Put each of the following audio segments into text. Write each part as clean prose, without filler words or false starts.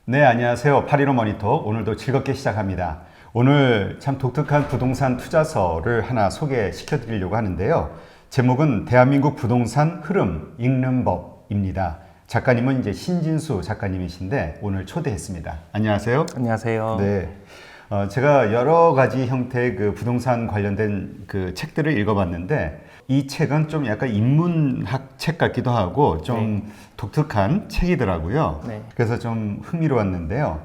네, 안녕하세요. 815 모니터. 오늘도 즐겁게 시작합니다. 오늘 참 독특한 부동산 투자서를 하나 소개시켜 드리려고 하는데요. 제목은 대한민국 부동산 흐름 읽는 법입니다. 작가님은 이제 신진수 작가님이신데 오늘 초대했습니다. 안녕하세요. 안녕하세요. 네. 제가 여러 가지 형태의 그 부동산 관련된 그 책들을 읽어봤는데 이 책은 좀 약간 인문학 책 같기도 하고 좀 독특한 책이더라고요. 네. 그래서 좀 흥미로웠는데요.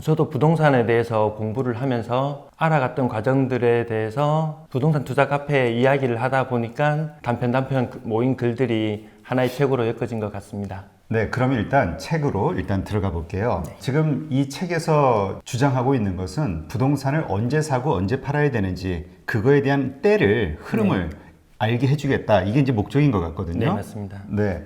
저도 부동산에 대해서 공부를 하면서 알아갔던 과정들에 대해서 부동산 투자 카페 이야기를 하다 보니까 단편 모인 글들이 하나의 책으로 엮어진 것 같습니다. 네, 그럼 일단 책으로 들어가 볼게요. 지금 이 책에서 주장하고 있는 것은 부동산을 언제 사고 언제 팔아야 되는지 그거에 대한 때를, 흐름을 알게 해주겠다. 이게 이제 목적인 것 같거든요. 네, 맞습니다. 네.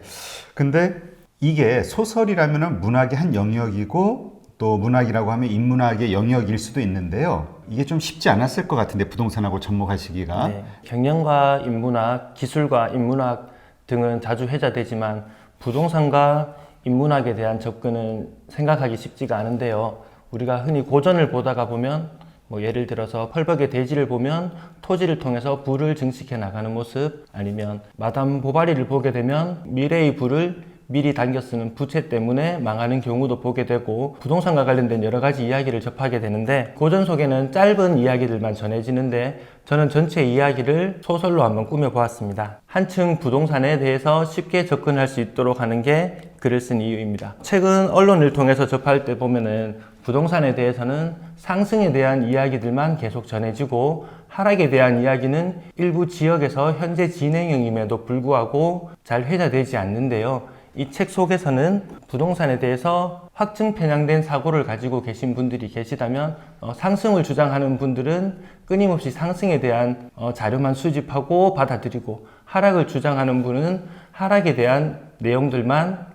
근데 이게 소설이라면 문학의 한 영역이고 또 문학이라고 하면 인문학의 영역일 수도 있는데요. 이게 좀 쉽지 않았을 것 같은데 부동산하고 접목하시기가. 네. 경영과 인문학, 기술과 인문학 등은 자주 회자되지만 부동산과 인문학에 대한 접근은 생각하기 쉽지가 않은데요. 우리가 흔히 고전을 보다가 보면 예를 들어서 펄벅의 대지를 보면 토지를 통해서 부를 증식해 나가는 모습, 아니면 마담 보바리를 보게 되면 미래의 부를 미리 당겨 쓰는 부채 때문에 망하는 경우도 보게 되고, 부동산과 관련된 여러 가지 이야기를 접하게 되는데, 고전 속에는 짧은 이야기들만 전해지는데 저는 전체 이야기를 소설로 한번 꾸며보았습니다. 한층 부동산에 대해서 쉽게 접근할 수 있도록 하는 게 글을 쓴 이유입니다. 최근 언론을 통해서 접할 때 보면은 부동산에 대해서는 상승에 대한 이야기들만 계속 전해지고 하락에 대한 이야기는 일부 지역에서 현재 진행형임에도 불구하고 잘 회자되지 않는데요. 이 책 속에서는 부동산에 대해서 확증 편향된 사고를 가지고 계신 분들이 계시다면 상승을 주장하는 분들은 끊임없이 상승에 대한 자료만 수집하고 받아들이고, 하락을 주장하는 분은 하락에 대한 내용들만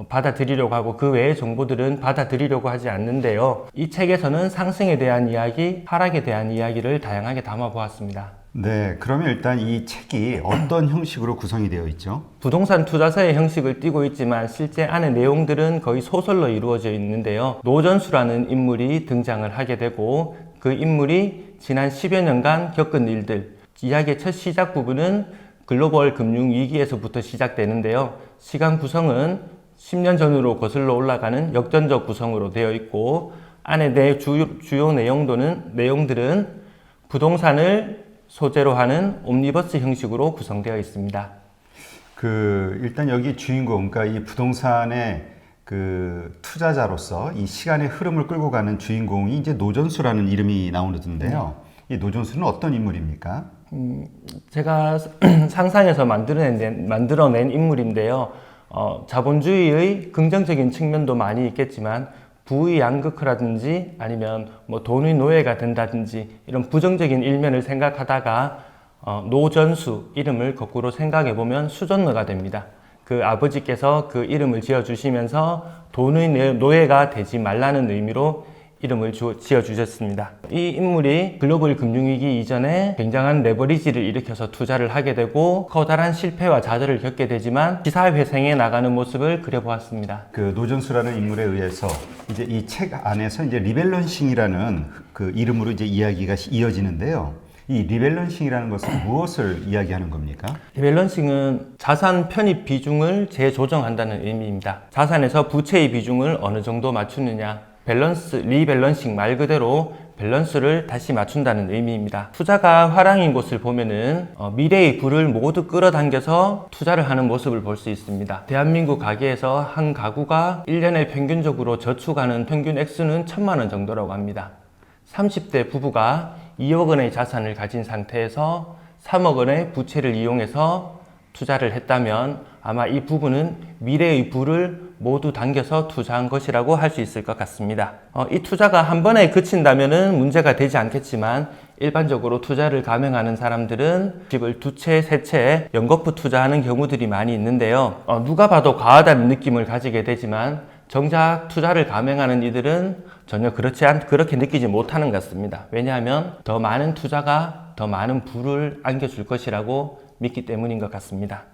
받아들이려고 하고 그 외의 정보들은 받아들이려고 하지 않는데요. 이 책에서는 상승에 대한 이야기, 하락에 대한 이야기를 다양하게 담아 보았습니다. 네, 그러면 일단 이 책이 어떤 형식으로 구성이 되어 있죠? 부동산 투자서의 형식을 띠고 있지만 실제 안의 내용들은 거의 소설로 이루어져 있는데요. 노전수라는 인물이 등장을 하게 되고 그 인물이 지난 10여 년간 겪은 일들, 이야기의 첫 시작 부분은 글로벌 금융위기에서부터 시작되는데요. 시간 구성은 10년 전으로 거슬러 올라가는 역전적 구성으로 되어 있고, 안에 주요 내용들은 부동산을 소재로 하는 옴니버스 형식으로 구성되어 있습니다. 일단 여기 주인공, 그러니까 이 부동산의 그 투자자로서 이 시간의 흐름을 끌고 가는 주인공이 이제 노전수라는 이름이 나오는데요. 이 노전수는 어떤 인물입니까? 제가 상상해서 만들어낸 인물인데요. 자본주의의 긍정적인 측면도 많이 있겠지만 부의 양극화라든지 아니면 돈의 노예가 된다든지 이런 부정적인 일면을 생각하다가 노전수 이름을 거꾸로 생각해보면 수전너가 됩니다. 그 아버지께서 그 이름을 지어주시면서 돈의 노예가 되지 말라는 의미로 이름을 지어주셨습니다. 이 인물이 글로벌 금융위기 이전에 굉장한 레버리지를 일으켜서 투자를 하게 되고 커다란 실패와 좌절을 겪게 되지만 기사회생해 나가는 모습을 그려보았습니다. 그 노전수라는 인물에 의해서 이제 이 책 안에서 이제 리밸런싱이라는 그 이름으로 이제 이야기가 이어지는데요. 이 리밸런싱이라는 것은 무엇을 이야기하는 겁니까? 리밸런싱은 자산 편입 비중을 재조정한다는 의미입니다. 자산에서 부채의 비중을 어느 정도 맞추느냐, 리밸런싱 말 그대로 밸런스를 다시 맞춘다는 의미입니다. 투자가 화랑인 곳을 보면은 미래의 부를 모두 끌어당겨서 투자를 하는 모습을 볼 수 있습니다. 대한민국 가계에서 한 가구가 1년에 평균적으로 저축하는 평균 액수는 1,000만 원 정도라고 합니다. 30대 부부가 2억 원의 자산을 가진 상태에서 3억 원의 부채를 이용해서 투자를 했다면 아마 이 부부는 미래의 부를 모두 당겨서 투자한 것이라고 할 수 있을 것 같습니다. 이 투자가 한 번에 그친다면은 문제가 되지 않겠지만 일반적으로 투자를 감행하는 사람들은 집을 2채, 3채 연거푸 투자하는 경우들이 많이 있는데요. 누가 봐도 과하다는 느낌을 가지게 되지만 정작 투자를 감행하는 이들은 전혀 그렇게 느끼지 못하는 것 같습니다. 왜냐하면 더 많은 투자가 더 많은 부를 안겨줄 것이라고 믿기 때문인 것 같습니다.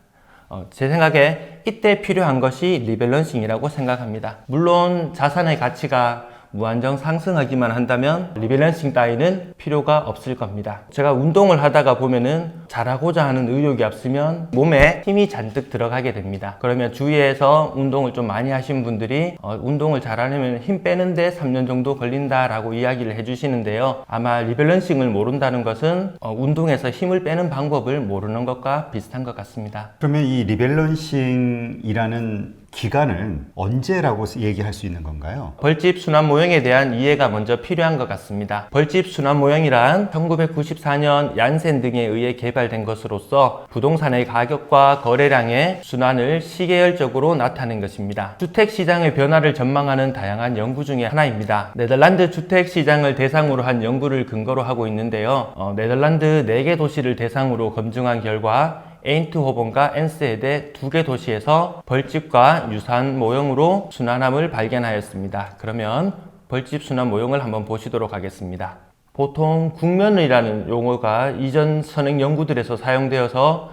제 생각에 이때 필요한 것이 리밸런싱이라고 생각합니다. 물론 자산의 가치가 무한정 상승하기만 한다면 리밸런싱 따위는 필요가 없을 겁니다. 제가 운동을 하다가 보면은 잘하고자 하는 의욕이 앞서면 몸에 힘이 잔뜩 들어가게 됩니다. 그러면 주위에서 운동을 좀 많이 하신 분들이 운동을 잘하려면 힘 빼는데 3년 정도 걸린다라고 이야기를 해주시는데요. 아마 리밸런싱을 모른다는 것은 운동에서 힘을 빼는 방법을 모르는 것과 비슷한 것 같습니다. 그러면 이 리밸런싱이라는 기간을 언제라고 얘기할 수 있는 건가요? 벌집 순환 모형에 대한 이해가 먼저 필요한 것 같습니다. 벌집 순환 모형이란 1994년 얀센 등에 의해 개발된 것으로서 부동산의 가격과 거래량의 순환을 시계열적으로 나타낸 것입니다. 주택시장의 변화를 전망하는 다양한 연구 중에 하나입니다. 네덜란드 주택시장을 대상으로 한 연구를 근거로 하고 있는데요. 네덜란드 4개 도시를 대상으로 검증한 결과 에인트호번과 엔스헤데 2개 도시에서 벌집과 유사한 모형으로 순환함을 발견하였습니다. 그러면 벌집 순환 모형을 한번 보시도록 하겠습니다. 보통 국면이라는 용어가 이전 선행 연구들에서 사용되어서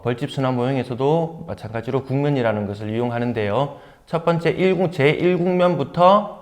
벌집 순환 모형에서도 마찬가지로 국면이라는 것을 이용하는데요. 첫 번째 제1국면부터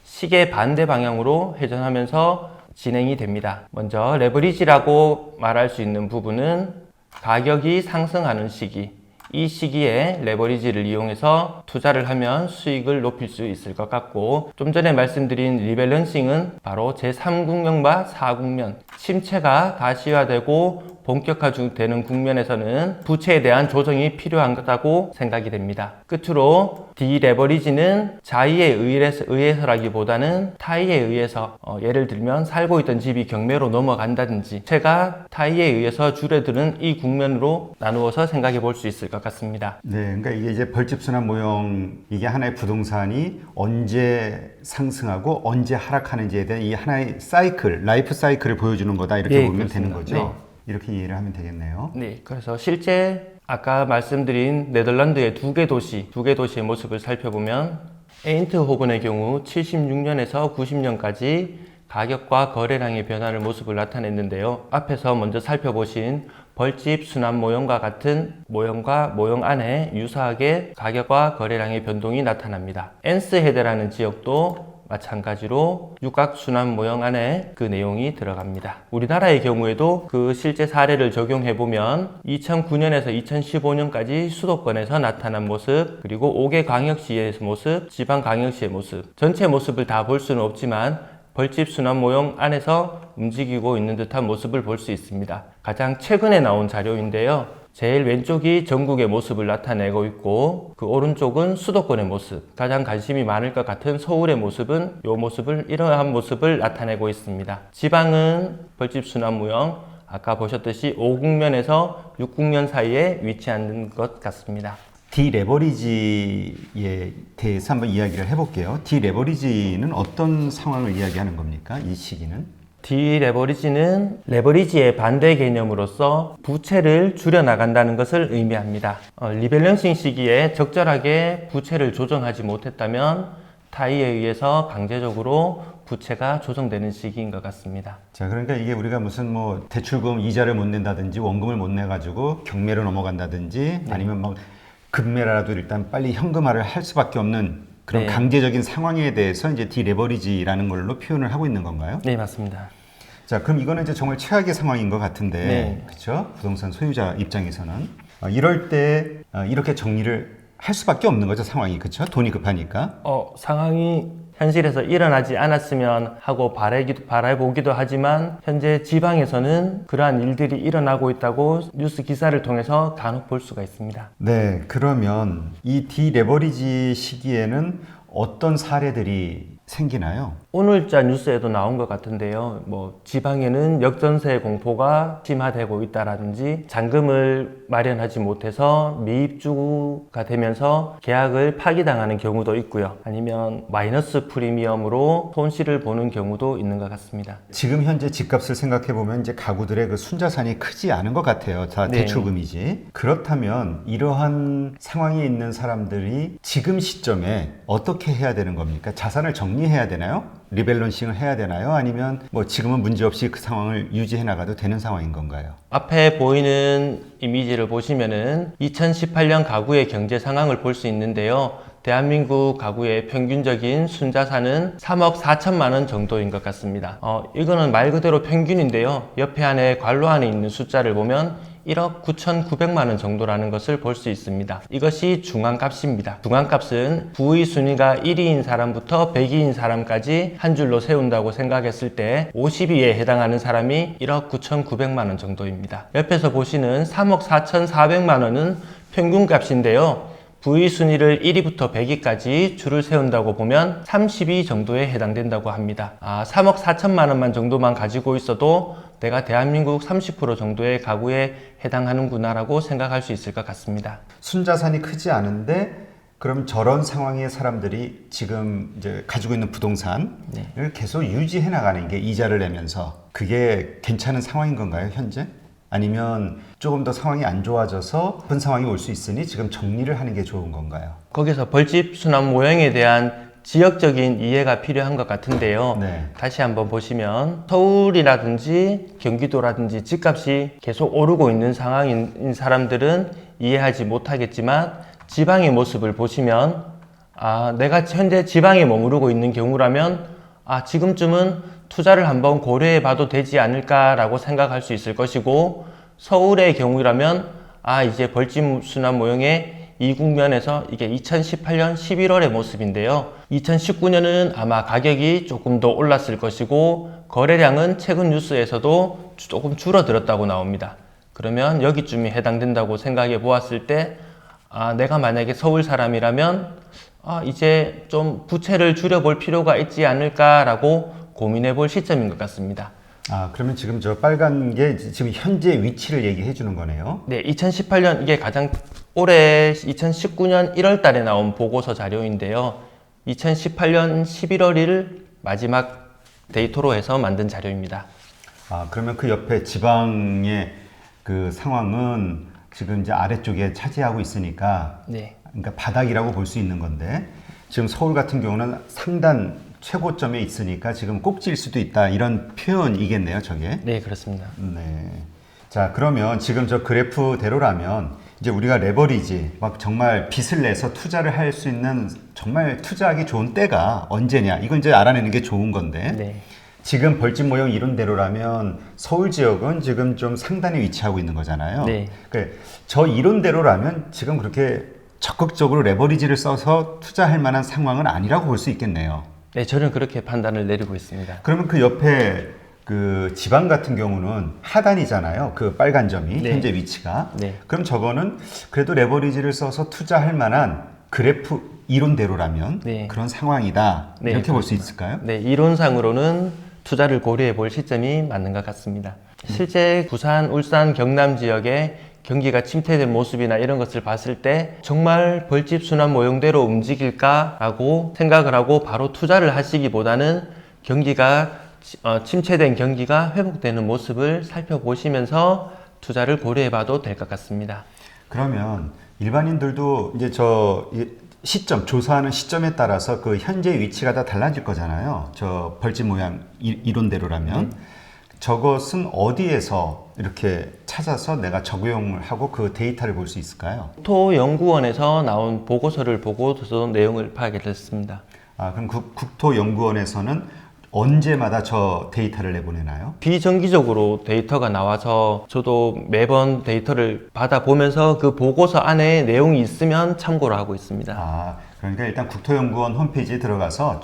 시계 반대 방향으로 회전하면서 진행이 됩니다. 먼저 레버리지라고 말할 수 있는 부분은 가격이 상승하는 시기, 이 시기에 레버리지를 이용해서 투자를 하면 수익을 높일 수 있을 것 같고, 좀 전에 말씀드린 리밸런싱은 바로 제3국면과 4국면, 침체가 가시화되고 본격화되는 국면에서는 부채에 대한 조정이 필요하다고 생각이 됩니다. 끝으로 디레버리지는 자의에 의해서라기보다는 타의에 의해서, 예를 들면 살고 있던 집이 경매로 넘어간다든지 부채가 타의에 의해서 줄어드는 이 국면으로 나누어서 생각해 볼 수 있을 것 같습니다. 네, 그러니까 이게 이제 벌집순환 모형, 이게 하나의 부동산이 언제 상승하고 언제 하락하는지에 대한 이 하나의 사이클, 라이프 사이클을 보여주는 거다, 이렇게 네, 보면 그렇습니다. 되는 거죠. 네. 이렇게 이해를 하면 되겠네요. 네, 그래서 실제 아까 말씀드린 네덜란드의 2개 도시의 모습을 살펴보면 에인트호번의 경우 76년에서 90년까지 가격과 거래량의 변화를 모습을 나타냈는데요. 앞에서 먼저 살펴보신 벌집 순환 모형과 같은 모형과 모형 안에 유사하게 가격과 거래량의 변동이 나타납니다. 엔스헤데라는 지역도 마찬가지로 육각순환 모형 안에 그 내용이 들어갑니다. 우리나라의 경우에도 그 실제 사례를 적용해보면 2009년에서 2015년까지 수도권에서 나타난 모습, 그리고 5개 광역시의 모습, 지방광역시의 모습, 전체 모습을 다 볼 수는 없지만 벌집 순환 모형 안에서 움직이고 있는 듯한 모습을 볼 수 있습니다. 가장 최근에 나온 자료인데요. 제일 왼쪽이 전국의 모습을 나타내고 있고, 그 오른쪽은 수도권의 모습, 가장 관심이 많을 것 같은 서울의 모습은 이러한 모습을 나타내고 있습니다. 지방은 벌집 순환 모형, 아까 보셨듯이 5국면에서 6국면 사이에 위치하는 것 같습니다. 디레버리지에 대해서 한번 이야기를 해볼게요. 디레버리지는 어떤 상황을 이야기하는 겁니까? 이 시기는? 디레버리지는 레버리지의 반대 개념으로서 부채를 줄여나간다는 것을 의미합니다. 리밸런싱 시기에 적절하게 부채를 조정하지 못했다면 타의에 의해서 강제적으로 부채가 조정되는 시기인 것 같습니다. 자, 그러니까 이게 우리가 무슨 뭐 대출금 이자를 못 낸다든지 원금을 못 내가지고 경매로 넘어간다든지 아니면 막 급매라도 일단 빨리 현금화를 할 수밖에 없는 그런 강제적인 상황에 대해서 이제 디레버리지라는 걸로 표현을 하고 있는 건가요? 네, 맞습니다. 자, 그럼 이거는 이제 정말 최악의 상황인 것 같은데, 그렇죠? 부동산 소유자 입장에서는 이럴 때 이렇게 정리를 할 수밖에 없는 거죠, 상황이. 그렇죠? 돈이 급하니까. 상황이 현실에서 일어나지 않았으면 하고 바라보기도 하지만 현재 지방에서는 그러한 일들이 일어나고 있다고 뉴스 기사를 통해서 간혹 볼 수가 있습니다. 네, 그러면 이 디레버리지 시기에는 어떤 사례들이 생기나요? 오늘자 뉴스에도 나온 것 같은데요. 지방에는 역전세 공포가 심화되고 있다라든지 잔금을 마련하지 못해서 미입주가 되면서 계약을 파기당하는 경우도 있고요. 아니면 마이너스 프리미엄으로 손실을 보는 경우도 있는 것 같습니다. 지금 현재 집값을 생각해 보면 이제 가구들의 그 순자산이 크지 않은 것 같아요. 다 대출금이지. 그렇다면 이러한 상황에 있는 사람들이 지금 시점에 어떻게 해야 되는 겁니까? 자산을 정리 정리해야 되나요? 리밸런싱을 해야 되나요? 아니면 뭐 지금은 문제없이 그 상황을 유지해 나가도 되는 상황인 건가요? 앞에 보이는 이미지를 보시면은 2018년 가구의 경제 상황을 볼 수 있는데요. 대한민국 가구의 평균적인 순자산은 3억 4천만 원 정도인 것 같습니다. 이거는 말 그대로 평균인데요. 옆에 안에 괄호 안에 있는 숫자를 보면 1억 9,900만 원 정도라는 것을 볼 수 있습니다. 이것이 중앙값입니다. 중앙값은 부의 순위가 1위인 사람부터 100위인 사람까지 한 줄로 세운다고 생각했을 때 50위에 해당하는 사람이 1억 9,900만 원 정도입니다. 옆에서 보시는 3억 4,400만 원은 평균값인데요. 부의 순위를 1위부터 100위까지 줄을 세운다고 보면 30위 정도에 해당된다고 합니다. 3억 4천만 원만 정도만 가지고 있어도 내가 대한민국 30% 정도의 가구에 해당하는구나 라고 생각할 수 있을 것 같습니다. 순자산이 크지 않은데 그럼 저런 상황의 사람들이 지금 이제 가지고 있는 부동산을 계속 유지해 나가는 게 이자를 내면서 그게 괜찮은 상황인 건가요, 현재? 아니면 조금 더 상황이 안 좋아져서 그런 상황이 올 수 있으니 지금 정리를 하는 게 좋은 건가요? 거기서 벌집 순환 모형에 대한 지역적인 이해가 필요한 것 같은데요. 네. 다시 한번 보시면 서울이라든지 경기도라든지 집값이 계속 오르고 있는 상황인 사람들은 이해하지 못하겠지만 지방의 모습을 보시면 내가 현재 지방에 머무르고 있는 경우라면 지금쯤은 투자를 한번 고려해 봐도 되지 않을까라고 생각할 수 있을 것이고, 서울의 경우라면 이제 벌집 순환 모형의 이국면에서 이게 2018년 11월의 모습인데요. 2019년은 아마 가격이 조금 더 올랐을 것이고 거래량은 최근 뉴스에서도 조금 줄어들었다고 나옵니다. 그러면 여기쯤이 해당된다고 생각해 보았을 때 내가 만약에 서울 사람이라면 이제 좀 부채를 줄여볼 필요가 있지 않을까라고 고민해 볼 시점인 것 같습니다. 그러면 지금 저 빨간 게 지금 현재 위치를 얘기해 주는 거네요. 네, 2018년 이게 가장 올해 2019년 1월 달에 나온 보고서 자료인데요. 2018년 11월 1일 마지막 데이터로 해서 만든 자료입니다. 그러면 그 옆에 지방의 그 상황은 지금 이제 아래쪽에 차지하고 있으니까 네. 그러니까 바닥이라고 볼 수 있는 건데 지금 서울 같은 경우는 상단 최고점에 있으니까 지금 꼭지일 수도 있다 이런 표현이겠네요, 저게. 네, 그렇습니다. 네. 자, 그러면 지금 저 그래프대로라면 이제 우리가 레버리지 막 정말 빚을 내서 투자를 할 수 있는 정말 투자하기 좋은 때가 언제냐 이건 이제 알아내는 게 좋은 건데 네. 지금 벌집 모형 이론대로라면 서울 지역은 지금 좀 상단에 위치하고 있는 거잖아요. 네. 저 이론대로라면 지금 그렇게 적극적으로 레버리지를 써서 투자할 만한 상황은 아니라고 볼 수 있겠네요. 네, 저는 그렇게 판단을 내리고 있습니다. 그러면 그 옆에 그 지방 같은 경우는 하단이잖아요. 그 빨간 점이 네. 현재 위치가. 네. 그럼 저거는 그래도 레버리지를 써서 투자할 만한 그래프 이론대로라면 네. 그런 상황이다. 네, 이렇게 볼 수 있을까요? 네, 이론상으로는 투자를 고려해 볼 시점이 맞는 것 같습니다. 실제 부산, 울산, 경남 지역에 경기가 침체된 모습이나 이런 것을 봤을 때 정말 벌집 순환 모형대로 움직일까라고 생각을 하고 바로 투자를 하시기보다는 경기가 침체된 경기가 회복되는 모습을 살펴보시면서 투자를 고려해 봐도 될 것 같습니다. 그러면 일반인들도 이제 시점, 조사하는 시점에 따라서 그 현재 위치가 다 달라질 거잖아요. 저 벌집 모양 이론대로라면. 저것은 어디에서 이렇게 찾아서 내가 적용을 하고 그 데이터를 볼 수 있을까요? 국토연구원에서 나온 보고서를 보고서 내용을 파악을 했습니다. 그럼 국토연구원에서는 언제마다 저 데이터를 내보내나요? 비정기적으로 데이터가 나와서 저도 매번 데이터를 받아보면서 그 보고서 안에 내용이 있으면 참고를 하고 있습니다. 그러니까 일단 국토연구원 홈페이지에 들어가서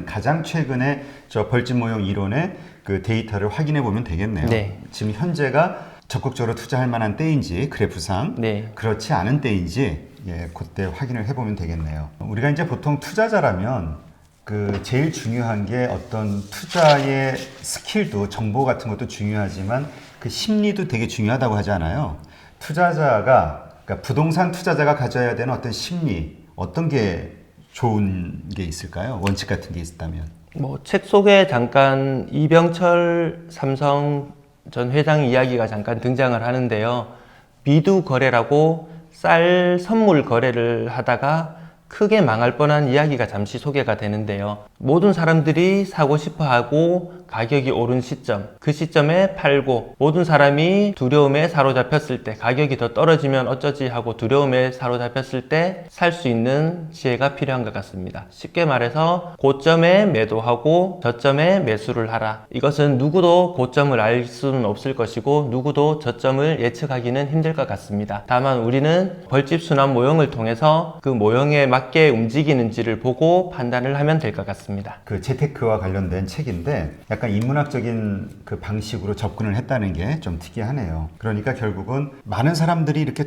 가장 최근에 저 벌집 모형 이론의 그 데이터를 확인해 보면 되겠네요. 네. 지금 현재가 적극적으로 투자할 만한 때인지 그래프상 네. 그렇지 않은 때인지 그때 확인을 해보면 되겠네요. 우리가 이제 보통 투자자라면 그 제일 중요한 게 어떤 투자의 스킬도 정보 같은 것도 중요하지만 그 심리도 되게 중요하다고 하잖아요. 그러니까 부동산 투자자가 가져야 되는 어떤 심리 어떤 게 좋은 게 있을까요? 원칙 같은 게 있다면? 책 속에 잠깐 이병철 삼성 전 회장 이야기가 잠깐 등장을 하는데요. 미두 거래라고 쌀 선물 거래를 하다가 크게 망할 뻔한 이야기가 잠시 소개가 되는데요. 모든 사람들이 사고 싶어 하고 가격이 오른 시점, 그 시점에 팔고 모든 사람이 두려움에 사로잡혔을 때 가격이 더 떨어지면 어쩌지 하고 두려움에 사로잡혔을 때 살 수 있는 지혜가 필요한 것 같습니다. 쉽게 말해서 고점에 매도하고 저점에 매수를 하라. 이것은 누구도 고점을 알 수는 없을 것이고 누구도 저점을 예측하기는 힘들 것 같습니다. 다만 우리는 벌집 순환 모형을 통해서 그 모형에 맞게 움직이는지를 보고 판단을 하면 될 것 같습니다. 그 재테크와 관련된 책인데 약간 인문학적인 그 방식으로 접근을 했다는 게 좀 특이하네요. 그러니까 결국은 많은 사람들이 이렇게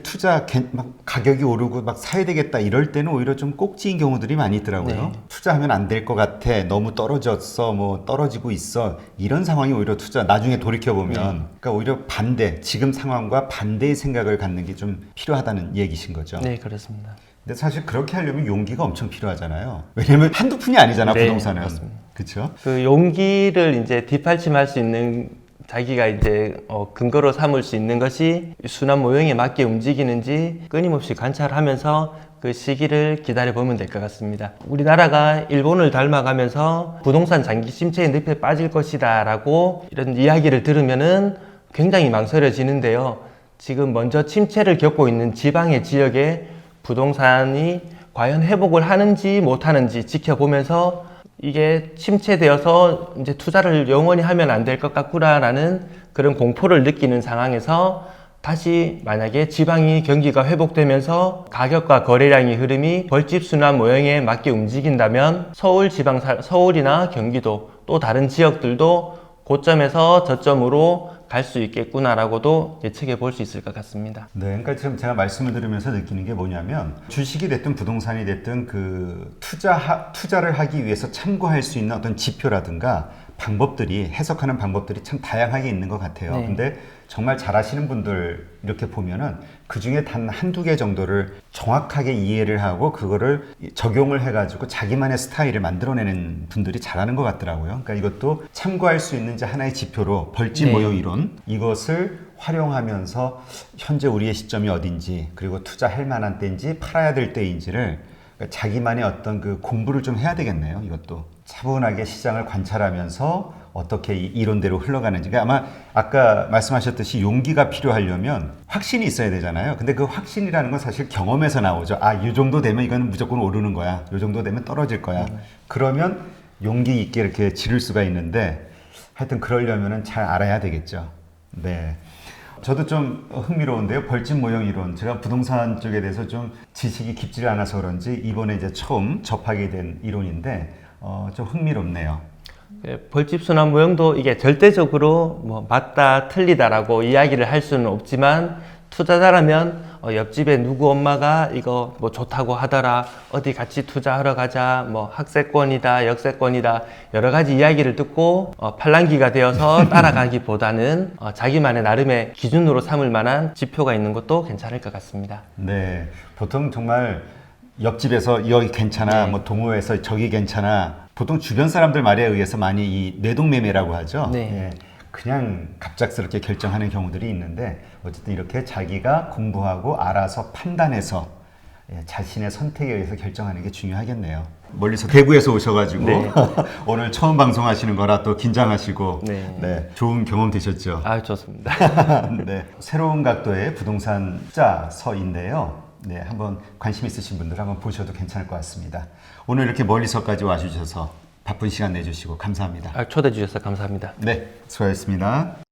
막 가격이 오르고 막 사야 되겠다 이럴 때는 오히려 좀 꼭지인 경우들이 많이 있더라고요. 네. 투자하면 안 될 것 같아. 너무 떨어졌어. 뭐 떨어지고 있어. 이런 상황이 오히려 나중에 돌이켜보면 그러니까 오히려 반대, 지금 상황과 반대의 생각을 갖는 게 좀 필요하다는 얘기신 거죠. 네, 그렇습니다. 근데 사실 그렇게 하려면 용기가 엄청 필요하잖아요. 왜냐면 한두 푼이 아니잖아, 네, 부동산은. 맞습니다. 그렇죠? 그 용기를 이제 뒷받침할 수 있는 자기가 이제 근거로 삼을 수 있는 것이 순환 모형에 맞게 움직이는지 끊임없이 관찰하면서 그 시기를 기다려 보면 될 것 같습니다. 우리나라가 일본을 닮아가면서 부동산 장기 침체의 늪에 빠질 것이다 라고 이런 이야기를 들으면은 굉장히 망설여지는데요. 지금 먼저 침체를 겪고 있는 지방의 지역에 부동산이 과연 회복을 하는지 못하는지 지켜보면서 이게 침체되어서 이제 투자를 영원히 하면 안 될 것 같구나라는 그런 공포를 느끼는 상황에서 다시 만약에 지방이 경기가 회복되면서 가격과 거래량의 흐름이 벌집 순환 모형에 맞게 움직인다면 서울이나 경기도 또 다른 지역들도 고점에서 저점으로 갈 수 있겠구나라고도 예측해 볼 수 있을 것 같습니다. 네, 그러니까 지금 제가 말씀을 들으면서 느끼는 게 뭐냐면 주식이 됐든 부동산이 됐든 그 투자를 하기 위해서 참고할 수 있는 어떤 지표라든가 방법들이 해석하는 방법들이 참 다양하게 있는 것 같아요. 네. 근데 정말 잘하시는 분들 이렇게 보면은 그 중에 단 한두 개 정도를 정확하게 이해를 하고 그거를 적용을 해가지고 자기만의 스타일을 만들어내는 분들이 잘하는 것 같더라고요. 그러니까 이것도 참고할 수 있는 이제 하나의 지표로 벌집 네. 모형 이론 이것을 활용하면서 현재 우리의 시점이 어딘지 그리고 투자할 만한 때인지 팔아야 될 때인지를 그러니까 자기만의 어떤 그 공부를 좀 해야 되겠네요. 이것도 차분하게 시장을 관찰하면서 어떻게 이 이론대로 흘러가는지. 그러니까 아마 아까 말씀하셨듯이 용기가 필요하려면 확신이 있어야 되잖아요. 근데 그 확신이라는 건 사실 경험에서 나오죠. 아, 이 정도 되면 이거는 무조건 오르는 거야. 이 정도 되면 떨어질 거야. 그러면 용기 있게 이렇게 지를 수가 있는데 하여튼 그러려면은 잘 알아야 되겠죠. 네. 저도 좀 흥미로운데요. 벌집 모형 이론. 제가 부동산 쪽에 대해서 좀 지식이 깊지 않아서 그런지 이번에 이제 처음 접하게 된 이론인데 좀 흥미롭네요. 벌집 순환 모형도 이게 절대적으로 뭐 맞다 틀리다라고 이야기를 할 수는 없지만 투자자라면 옆집에 누구 엄마가 이거 뭐 좋다고 하더라, 어디 같이 투자하러 가자, 뭐 학세권이다, 역세권이다, 여러 가지 이야기를 듣고 팔랑귀가 되어서 따라가기보다는 자기만의 나름의 기준으로 삼을 만한 지표가 있는 것도 괜찮을 것 같습니다. 네, 보통 정말 옆집에서 여기 괜찮아, 네. 뭐 동호회에서 저기 괜찮아. 보통 주변 사람들 말에 의해서 많이 이 뇌동매매라고 하죠. 네. 예, 그냥 갑작스럽게 결정하는 경우들이 있는데 어쨌든 이렇게 자기가 공부하고 알아서 판단해서 자신의 선택에 의해서 결정하는 게 중요하겠네요. 멀리서 대구에서 오셔가지고 네. 오늘 처음 방송하시는 거라 또 긴장하시고 네. 좋은 경험 되셨죠? 아, 좋습니다. 네, 새로운 각도의 부동산 투자서인데요. 네, 한번 관심 있으신 분들 한번 보셔도 괜찮을 것 같습니다. 오늘 이렇게 멀리서까지 와주셔서 바쁜 시간 내주시고 감사합니다. 초대해 주셔서 감사합니다. 네, 수고하셨습니다.